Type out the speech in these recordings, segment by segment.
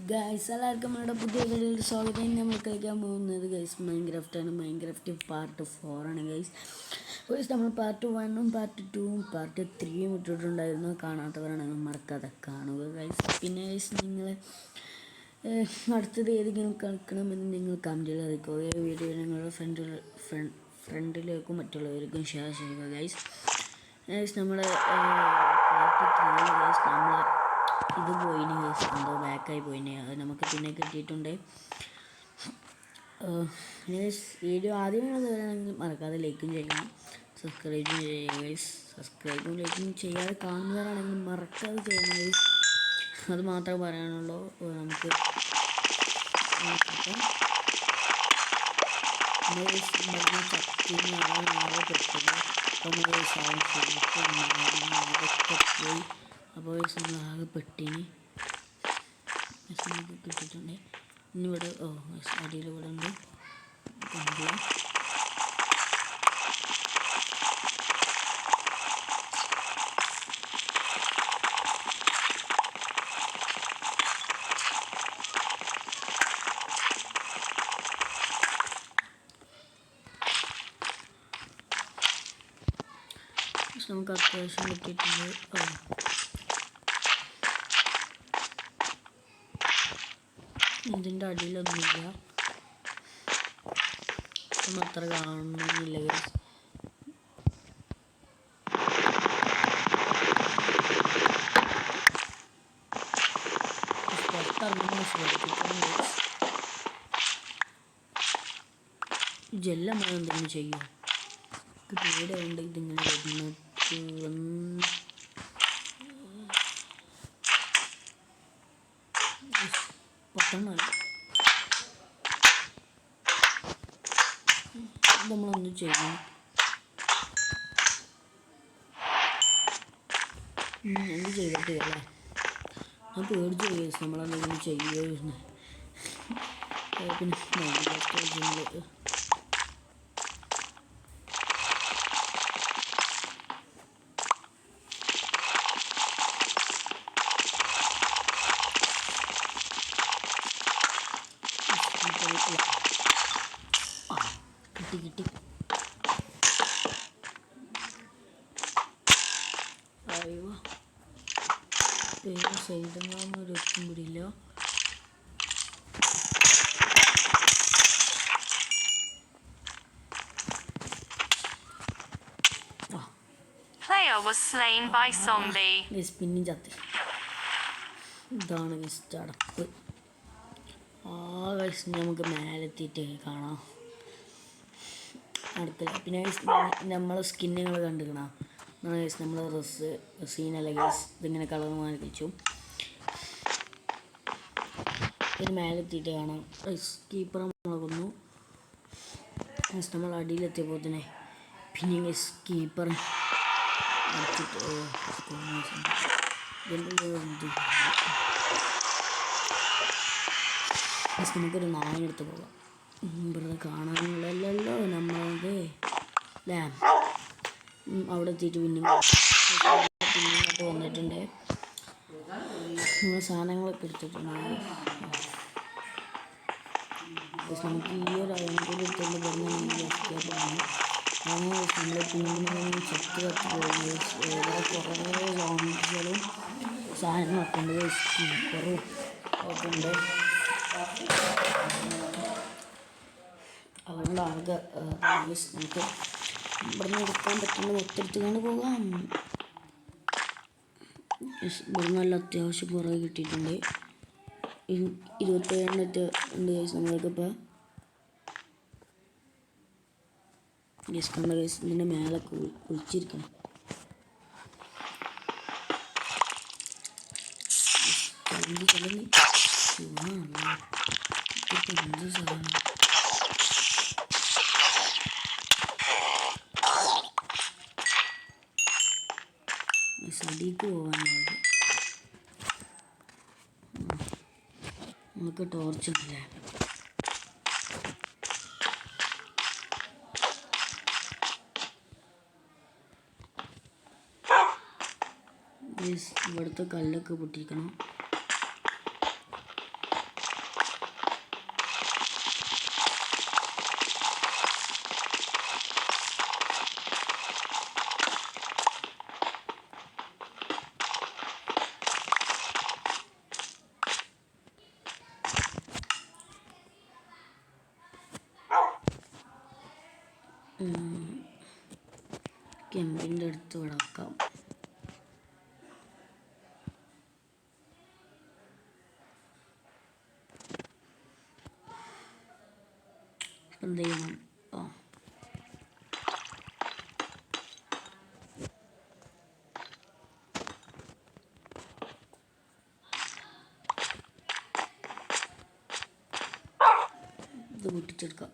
Guys എല്ലാവർക്കും നമ്മുടെ പുതിയ വീഡിയോയിൽ സ്വാഗതം. നമ്മൾ കളിക്കാൻ പോകുന്നത് ഗൈസ് മൈൻക്രാഫ്റ്റാണ്. മൈൻക്രാഫ്റ്റ് പാർട്ട് 4 ആണ് ഗൈസ്. നമ്മൾ പാർട്ട് 1ഉം പാർട്ട് 2ഉം പാർട്ട് 3യും ഇട്ടിട്ടുണ്ടായിരുന്നു. കാണാത്തവരാണെങ്കിൽ മറക്കാതെ കാണുക ഗൈസ്. പിന്നെ ഗൈസ് നിങ്ങൾ അടുത്തത് ഏതെങ്കിലും കളിക്കണമെന്ന് നിങ്ങൾ കമൻറ്റിൽ അറിയിക്കുക. ഈ വീഡിയോ നിങ്ങളുടെ ഫ്രണ്ടിലേക്കും മറ്റുള്ളവർക്കും ഷെയർ ചെയ്യുക ഗൈസ്. നമ്മൾ പാർട്ട് 3 ഗൈസ് നമ്മൾ ഇത് പോയിന് ഗൈസ്, എന്തോ ബാക്കായി പോയിന്. അത് നമുക്ക് പിന്നെ കിട്ടിയിട്ടുണ്ട്. വീഡിയോ ആദ്യം വരികയാണെങ്കിൽ മറക്കാതെ ലൈക്കും ചെയ്യണം, സബ്സ്ക്രൈബും ചെയ്യുക ഗൈസ്. സബ്സ്ക്രൈബും ലൈക്കും ചെയ്യാതെ കാണുന്നവരാണെങ്കിൽ മറക്കാതെ ചെയ്യണം ഗൈസ്. അത് മാത്രമേ പറയാനുള്ളൂ. നമുക്ക് പോയി. അപ്പോൾ ആകെ പെട്ടിന് കിട്ടിയിട്ടുണ്ട്. ഇന്നിവിടെ അടിയിലിവിടെ ഉണ്ട്. നമുക്ക് അത്യാവശ്യം കിട്ടിയിട്ടുണ്ട്. ഇതിൻ്റെ അടിയിലൊന്നുമില്ല, ഒന്നും അത്ര കാണുന്നില്ല ഗൈസ്. ജെല്ലമ്മ എന്തെങ്കിലും ചെയ്യും. പേടിയുണ്ട് ഇതിങ്ങനെ വരുന്നത്. പൊട്ടണല്ല, നമ്മളൊന്നും ചെയ്യണം. എന്ത് ചെയ്തിട്ട് അല്ലേ, ഞാൻ പേടിച്ച് കേസ് നമ്മളെന്തെങ്കിലും ചെയ്യുമായിരുന്നു. പിന്നെ കിട്ടി. അയ്യോ, പേര് സൈഡെങ്ങാനൊരു ഒത്തും പിടിയില്ല. Player was slain by zombie. പിന്നും ചത്തി. ഇതാണ് ചടപ്പ്. നമുക്ക് മേലെത്തിയിട്ട് കാണാം അടുത്തില്ല. പിന്നെ നമ്മൾ സ്കിന്നുകൾ കണ്ടുക്കണം. നമ്മൾ റസീനല്ല ഗൈസ്, ഇതിങ്ങനെ കളർ മാറ്റിച്ചു. ഇതിന് മേലെത്തിയിട്ട് കാണാം. കീപ്പർ നമ്മളെ കൊന്നു. നമ്മൾ അടിയിലെത്തിയപ്പോൾ തന്നെ പിന്നെ കീപ്പർ അടിച്ചിട്ട് നമുക്കൊരു നായെടുത്ത് പോകാം. ഇവിടെ കാണാനുള്ളല്ലോ നമ്മളത് അല്ലേ. അവിടെ എത്തിയിട്ട് പിന്നെ ഇങ്ങോട്ട് വന്നിട്ടുണ്ട്. നമ്മൾ സാധനങ്ങളൊക്കെ എടുത്തിട്ടുണ്ട്. നമുക്ക് ഈ ഒരു അയൻകൂടി എടുത്തുകൊണ്ട് പറഞ്ഞാൽ എസ്കേപ്പാണ്. അങ്ങനെ നമ്മൾ പിന്നെ ചത്ത് കത്ത് പോകുന്നത് കുറേ സോങ്സുകളും സാധനങ്ങളൊക്കെ ഉണ്ട്. സ്പീക്കറും ഒക്കെ ഉണ്ട്. അതുകൊണ്ട് ആകെ നമുക്ക് ഇവിടുന്ന് എടുക്കാൻ പറ്റുന്ന മൊത്തമെടുത്തുകൊണ്ട് പോകാം. ഇവിടെ നല്ല അത്യാവശ്യം കുറേ കിട്ടിയിട്ടുണ്ട്. 27 ഉണ്ട് ഗൈസ്. നമ്മൾക്കിപ്പോൾ കണ്ട ഗൈസ് ഇതിൻ്റെ മേലെ കുളിച്ചിരിക്കണം. സടിക്ക് പോകാനാണ്. നമുക്ക് ടോർച്ചുണ്ടല്ലേ. ഇവിടുത്തെ കല്ലൊക്കെ പൊട്ടിക്കണം. കെമ്പിൻ്റെ അടുത്ത് ഇവിടെ വെക്കാം. എന്ത് ചെയ്യണം? ഇത് പൊട്ടിച്ചെടുക്കാം.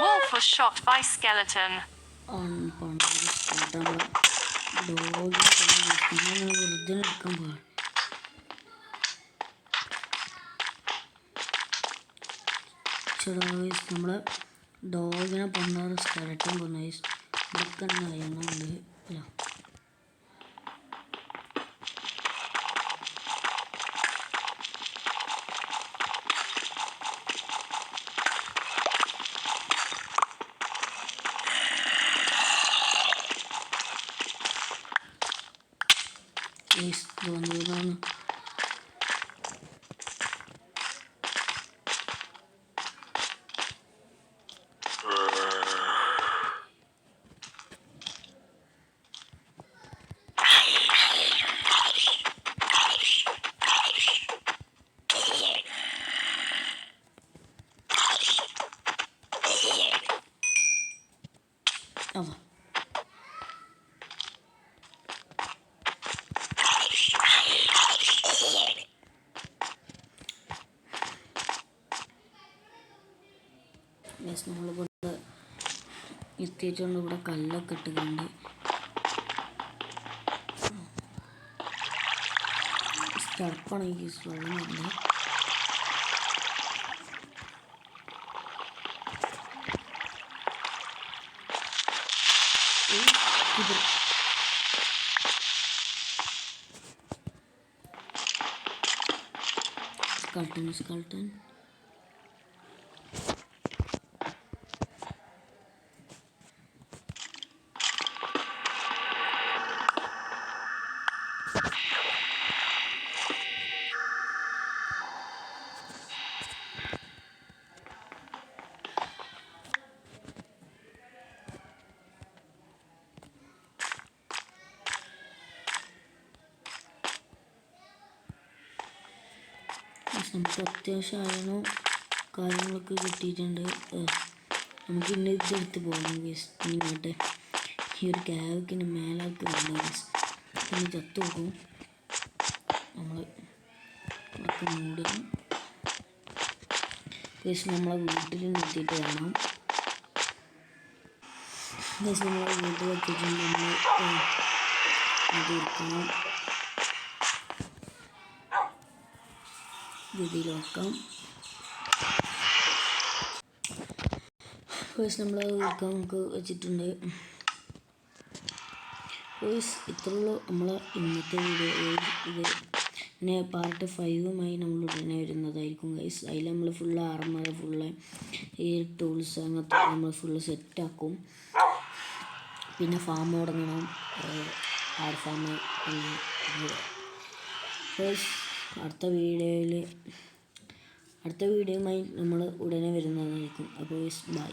Wolf was shot by skeleton. വെറുതെ എടുക്കാൻ പാടില്ല. നമ്മളെ ഡോഗിനെ കൊണ്ടാറ് സ്കെലറ്റൻ കൊന്ന ഇതൊക്കെ നയങ്ങളുണ്ട്. വന്നതാണ്. നമ്മളിവിടെ എത്തിയിട്ടുണ്ട്. ഇവിടെ കല്ലൊക്കെ ഇട്ടിട്ടുണ്ട്. സ്റ്റർപ്പാണെങ്കിൽ വെള്ളമുണ്ട്. സ്കൾട്ടൻ നമുക്ക് അത്യാവശ്യം അയണോ കാര്യങ്ങളൊക്കെ കിട്ടിയിട്ടുണ്ട്. നമുക്ക് ഇന്ന് ഇതെടുത്ത് പോകണം. ഇങ്ങോട്ടെ ഈ ഒരു ക്യാബിൻ്റെ മേലാൾക്ക് വേണ്ട പിന്നെ ചത്തു പോകും. നമ്മൾ ഒക്കെ മൂടും. നമ്മളെ വീട്ടിൽ നിർത്തിയിട്ട് വേണം. നമ്മളെ വീട്ടിൽ എത്തിയിട്ടുണ്ട്. നമ്മൾ അതിരിക്കണം. രീതിയിൽ വെക്കാം. നമ്മൾ വെക്കാൻ നമുക്ക് വെച്ചിട്ടുണ്ട്. ഇത്രയുള്ളൂ നമ്മളെ ഇന്നത്തെ വീഡിയോ. ഇത് പിന്നെ പാർട്ട് 5-മായി നമ്മൾ ഉടനെ വരുന്നതായിരിക്കും ഗൈസ്. അതിൽ നമ്മൾ ഫുള്ള് ആർമർ, ഫുള്ള് ഈ ടൂൾസ് അങ്ങനത്തെ നമ്മൾ ഫുള്ള് സെറ്റാക്കും. പിന്നെ ഫാം തുടങ്ങണം, ആട് ഫാം. ഗൈസ് അടുത്ത വീഡിയോയുമായി നമ്മൾ ഉടനെ വരുന്നതായിരിക്കും. അപ്പോൾ ഗൈസ് ബൈ.